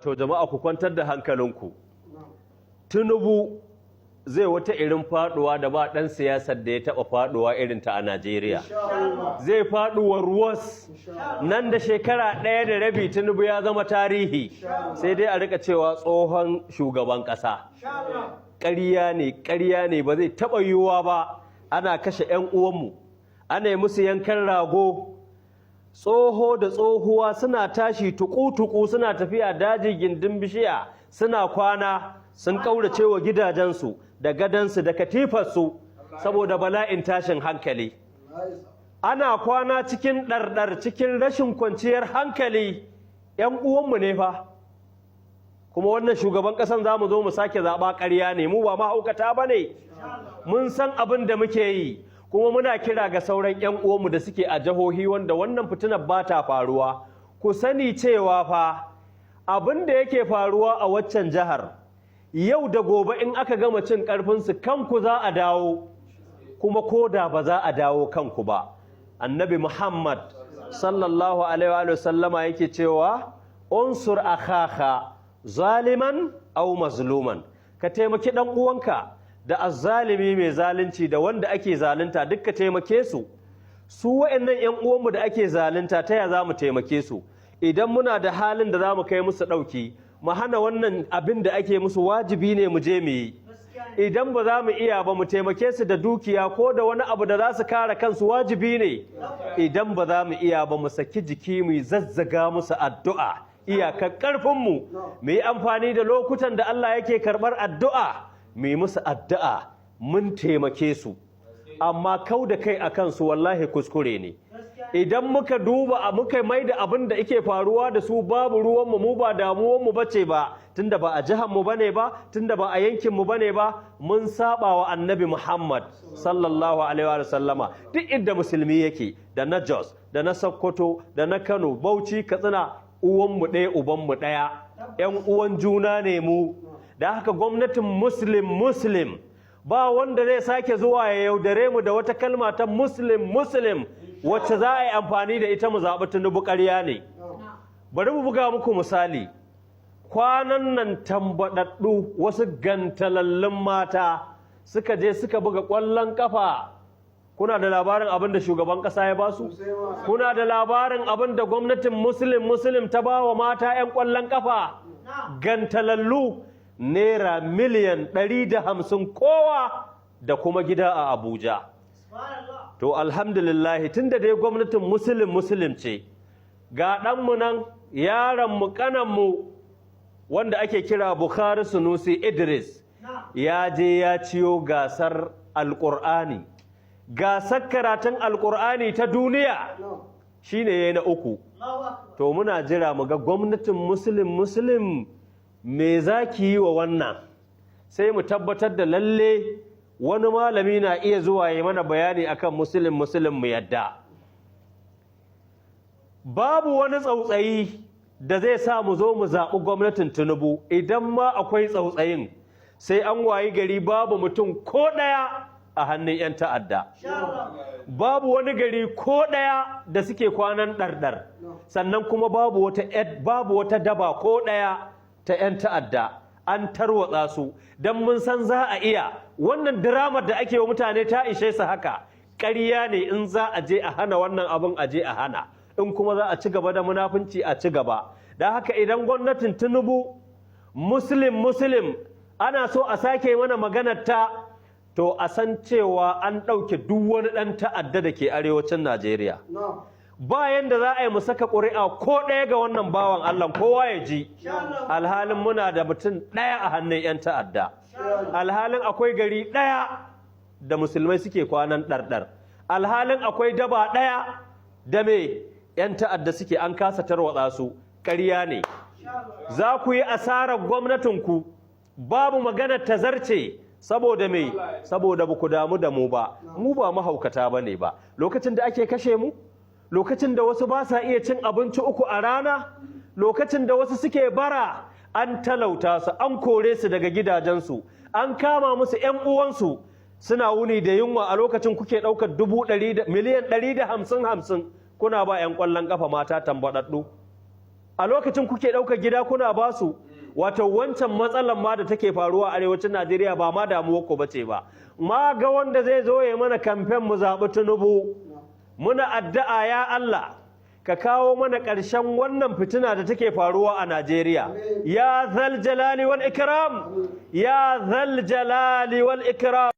To jama'a ku kwantar da hankalinku. Tinubu zai wata irin faduwa da ba ɗan siyasar da ya taɓa faduwa irin ta a Najeriya. Zai faduwa ruwas nan da shekara 1 da rabi Tinubu ya zama tarihi. Sai dai a rika cewa tsohon shugaban ƙasa. Ƙarya ne ba zai taɓa yiwuwa ba. Ana kashe 'yan uwanmu, ana yi musu yankan rago. Tsoho da tsohuwa suna tashi tuku-tuku suna tafiya daji gindin bishiya suna kwana sun ƙaurace wa gidajensu da gadansu da katifarsu saboda bala'in tashin hankali. Ana kwana cikin ɗarɗar cikin rashin kwanciyar hankali. 'Yan uwanmu ne fa. Kuma wannan shugaban ƙasan za mu zo mu sake zaɓa ƙarya ne, mu ba mahaukata ba ne. Mun san abin da muke yi. Kuma muna kira ga sauran 'yan uwanmu da suke a jihohi wanda wannan fitinar ba ta faruwa. Ku sani cewa fa abin da yake faruwa a waccan jihar yau da gobe in aka gama cin ƙarfinsu kanku za a dawo, kuma ko da ba za a dawo kanku ba. Annabi Muhammad sallallahu alaihi wa sallama yake cewa unsur akhaka zaliman aw mazluman, ka taimaki ɗan uwanka da azzalimi mai zalunci da wanda ake zalunta duk ka taimake su. Su waɗannan 'yan uwanmu da ake zalunta ta ya za mu taimake su? Idan muna da halin da za mu kai musu ɗauki mu hana wannan abin da ake musu, wajibi ne mu je mu yi. Idan ba za mu iya ba mu taimake su da dukiya ko da wani abu da za su kare kansu, wajibi ne. Idan ba za mu iya ba mu saki jiki mu zazzaga musu addu'a iyakar ƙarfinmu, mu yi amfani da lokutan da Allah yake karɓar addu'a mu yi musu addu'a mun taimake su. Amma kau da kai a kansu wallahi kuskure ne. Idan muka duba muka mai da abin da yake faruwa da su babu ruwanmu, mu ba damuwanmu bace ba, tunda ba a jihanmu bane ba, tunda ba a yankinmu bane ba, mun saba wa Annabi Muhammad sallallahu alaihi wa sallama. Duk inda musulmi yake, da na Jos, da na Sokoto, da na Kano, Bauchi, Katsina, uwanmu ɗaya ubanmu ɗaya, 'yan uwan juna ne mu. Da haka gwamnatin muslim ba wanda zai sake zuwa ya yaudare mu da wata kalma ta muslim wacce za a yi amfani da ita mu zaɓi Tinubu, ƙarya ne. Bari mu buga muku misali. Kwanan nan tambaɗaɗɗu wasu gantalallun mata suka je suka buga ƙwallon ƙafa. Kuna da labarin abin da shugaban ƙasa ya ba su? Kuna da labarin abin da gwamnatin muslim ta ba wa mata 'yan ƙwallon ƙafa? Gantalallu Naira miliyan 150 kowa da kuma gida a Abuja. To alhamdulillahi tunda dai gwamnatin muslim ce, ga ɗanmu nan yaranmu ƙananmu wanda ake kira Bukhari Sunusi Idris ya je ya ciyo gasar Alƙur'ani. Gasar karatun Alƙur'ani ta duniya shine yayi na 3. To muna jira mu ga gwamnatin muslim me za ki yi wa wannan, sai mu tabbatar da lalle wani malami na iya zuwa ya mana bayani akan muslim mu yadda. Babu wani tsautsayi da zai sa mu zo mu zaɓi gwamnatin Tinubu. Idan ma akwai tsautsayin sai an wayi gari babu mutum ko ɗaya a hannun 'yan ta'adda, babu wani gari ko ɗaya da suke kwanan ɗarɗar, sannan kuma babu wata daba ko ɗaya ta 'yan ta'adda an tarwatsa su. Don mun san za a iya, wannan diramar da ake wa mutane ta ishe su haka. Ƙarya ne in za a je a hana wannan abin a je a hana, in kuma za a ci gaba da munafunci a ci gaba. Da haka idan gwamnatin Tinubu muslim ana so a sake mana maganar ta, to a san cewa an ɗauke duk wani ɗan ta'adda da ke arewacin Najeriya. Bayan da za a yi mu saka ƙuri'a ko ɗaya ga wannan bawan Allah, kowa ya ji. Alhalin muna da mutum ɗaya a hannun 'yan ta'adda, alhalin akwai gari ɗaya da musulmai suke kwanan ɗarɗar, alhalin akwai daba ɗaya da me 'yan ta'adda suke an kasa tarwatsa su. Ƙarya ne. Za ku yi asarar gwamnatinku, babu maganar tazarce. Saboda me? Saboda ba ku damu da mu ba, mu ba mahaukata ba ne ba. Lokacin da ake kashe mu, lokacin da wasu ba sa iya cin abinci 3 a rana, lokacin da wasu suke bara, an talauta su, an kore su daga gidajensu, an kama musu 'yan uwansu suna wuni da yunwa, a lokacin kuke ɗaukar miliyan 150 kuna ba 'yan ƙwallon ƙafa mata tambaɗaɗɗu. a lokacin kuke ɗaukar gida kuna ba su. Wato wancan matsalar ma da take faruwa a arewacin Najeriya ba ma damuwar ku bace ba. Ma ga wanda zai zo ya mana kamfen mu zaɓi Tinubu. Muna addu'a ya Allah ka kawo mana ƙarshen wannan fitina da take faruwa a Najeriya. Ya zal jalali wal ikram, ya zal jalali wal ikram.